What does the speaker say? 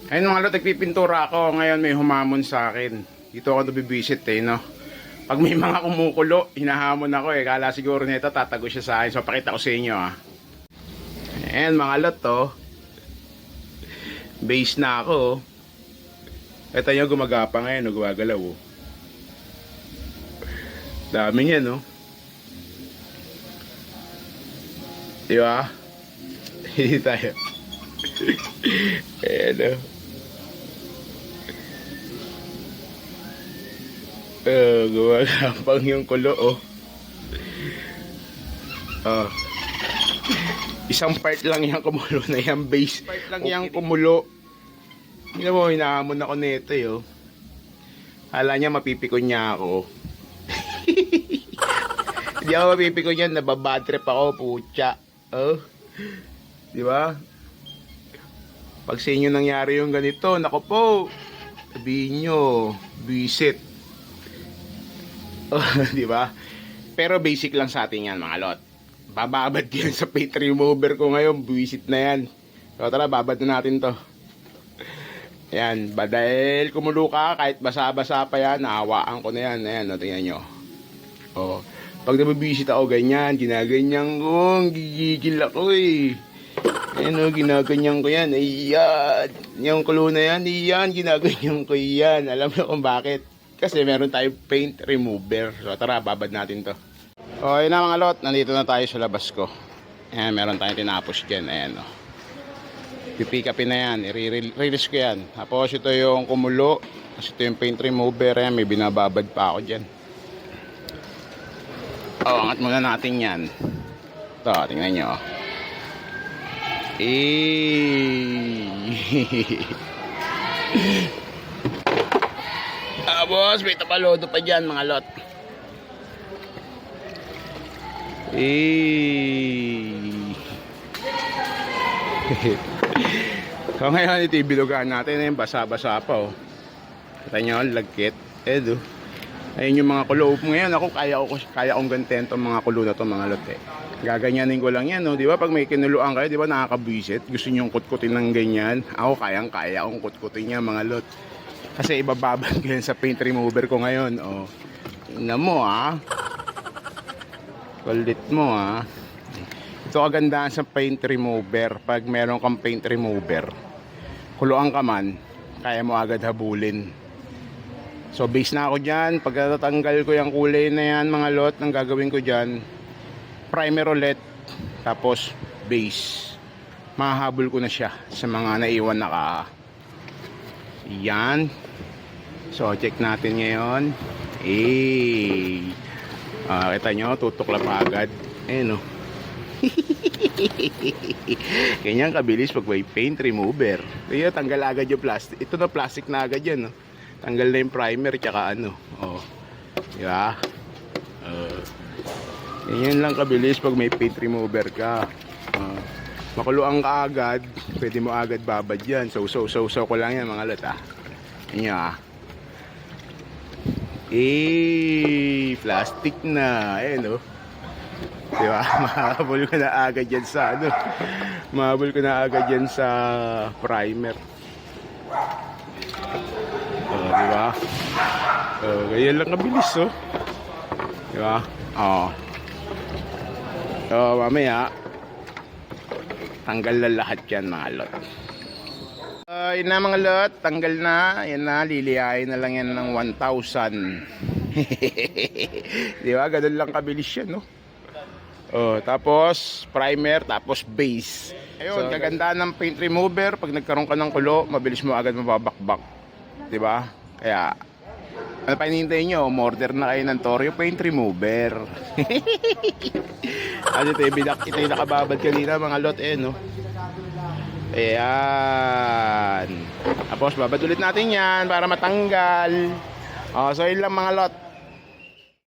Ayun mga lot, nagpipintura ako. Ngayon may humamon sa akin. Dito ako nabibisit no. Pag may mga kumukulo, hinahamon ako Kala siguro nito tatago siya sa akin. So pakita ko sa inyo Ayan mga lot Base na ako Ito nyo gumagapa ngayon gumagalaw Dami niya Diba? Hindi tayo Ayan gumagapang yung kulo Isang part lang yung kumulo na yung base. Part lang yung kumulo. Hindi mo, hinahamon ako nito Hala niya mapipikon niya ako. Hindi ako mapipikon niya, nababad trip ako, putya. Di ba? Pag sa inyo nangyari yung ganito, nako po, sabihin nyo, visit. Di ba? Pero basic lang sa atin yan mga lot. Bababad yan sa paint remover ko ngayon. Buwisit na yan. So tara, babad na natin to. Ayan, dahil kumulo ka, kahit basa-basa pa yan, naawaan ko na yan. Ayan, tingnan nyo. Pag nabibisit ako ganyan, ginaganyan ko, gigigil ako Ayan ginaganyan ko yan. Ayan, yung kulo na yan, ayan, ginaganyan ko yan. Alam mo kung bakit? Kasi meron tayong paint remover. So tara, babad natin to. Ayun na mga lot, nandito na tayo sa labas ko. Ayan, meron tayong tinapos dyan. Ayan pipick upin na yan, i-release ko yan. Tapos ito yung kumulo. Tapos ito yung paint remover. Ayan, may binababad pa ako dyan. Angat muna natin yan. Ito, tingnan nyo. Boss, may tapalodo pa dyan mga lot. So ngayon ito ibilugaan natin basa-basa pa Kita nyo, lagkit Ayun yung mga kulo ngayon. Ako kaya kong gantento mga kulo na to mga lot Gaganyanin ko lang yan di ba? Pag may kinuluan kayo, di ba nakakabisit? Gusto nyo kutkutin ng ganyan. Ako kaya kong kutkutin yan mga lot Kasi ibababad ko yan sa paint remover ko ngayon Tingnan mo Kulit mo Ito kagandahan sa paint remover. Pag meron kang paint remover, kuluan ka man, kaya mo agad habulin. So base na ako dyan. Pag tatanggal ko yung kulay na yan mga lot, ang gagawin ko dyan, primer ulit, tapos base. Mahahabol ko na siya sa mga naiwan na yan. So check natin ngayon. Kita nyo, tutok lang agad. Ganyan kabilis pag may paint remover. Kaya tanggal agad yung plastic. Ito na plastic na agad yan Tanggal na yung primer tsaka diba? Ganyan lang kabilis pag may paint remover ka. Makuluan ka agad, pwede mo agad babad yan. So ko lang yan mga lot Ganyan plastic na. Diba? Mahabol ko na agad yan sa Mahabol ko na agad yan sa primer. Diba? Ganyan lang kabilis Diba? Mamaya tanggal na lahat yan mga lot. Yun na mga lot, tanggal na. Yan na, liliyain na lang yan ng 1,000. Diba? Ganun lang kabilis yan tapos primer, tapos base. Ayun, so, kagandaan ng paint remover. Pag nagkaroon ka ng kulo, mabilis mo agad mababakbak. Diba? Kaya ano pa hinihintay nyo? Order na kayo ng Torio paint remover. Ito yung nakababad kanina mga lot Ayan. Tapos babad ulit natin yan para matanggal. So yun lang mga lot.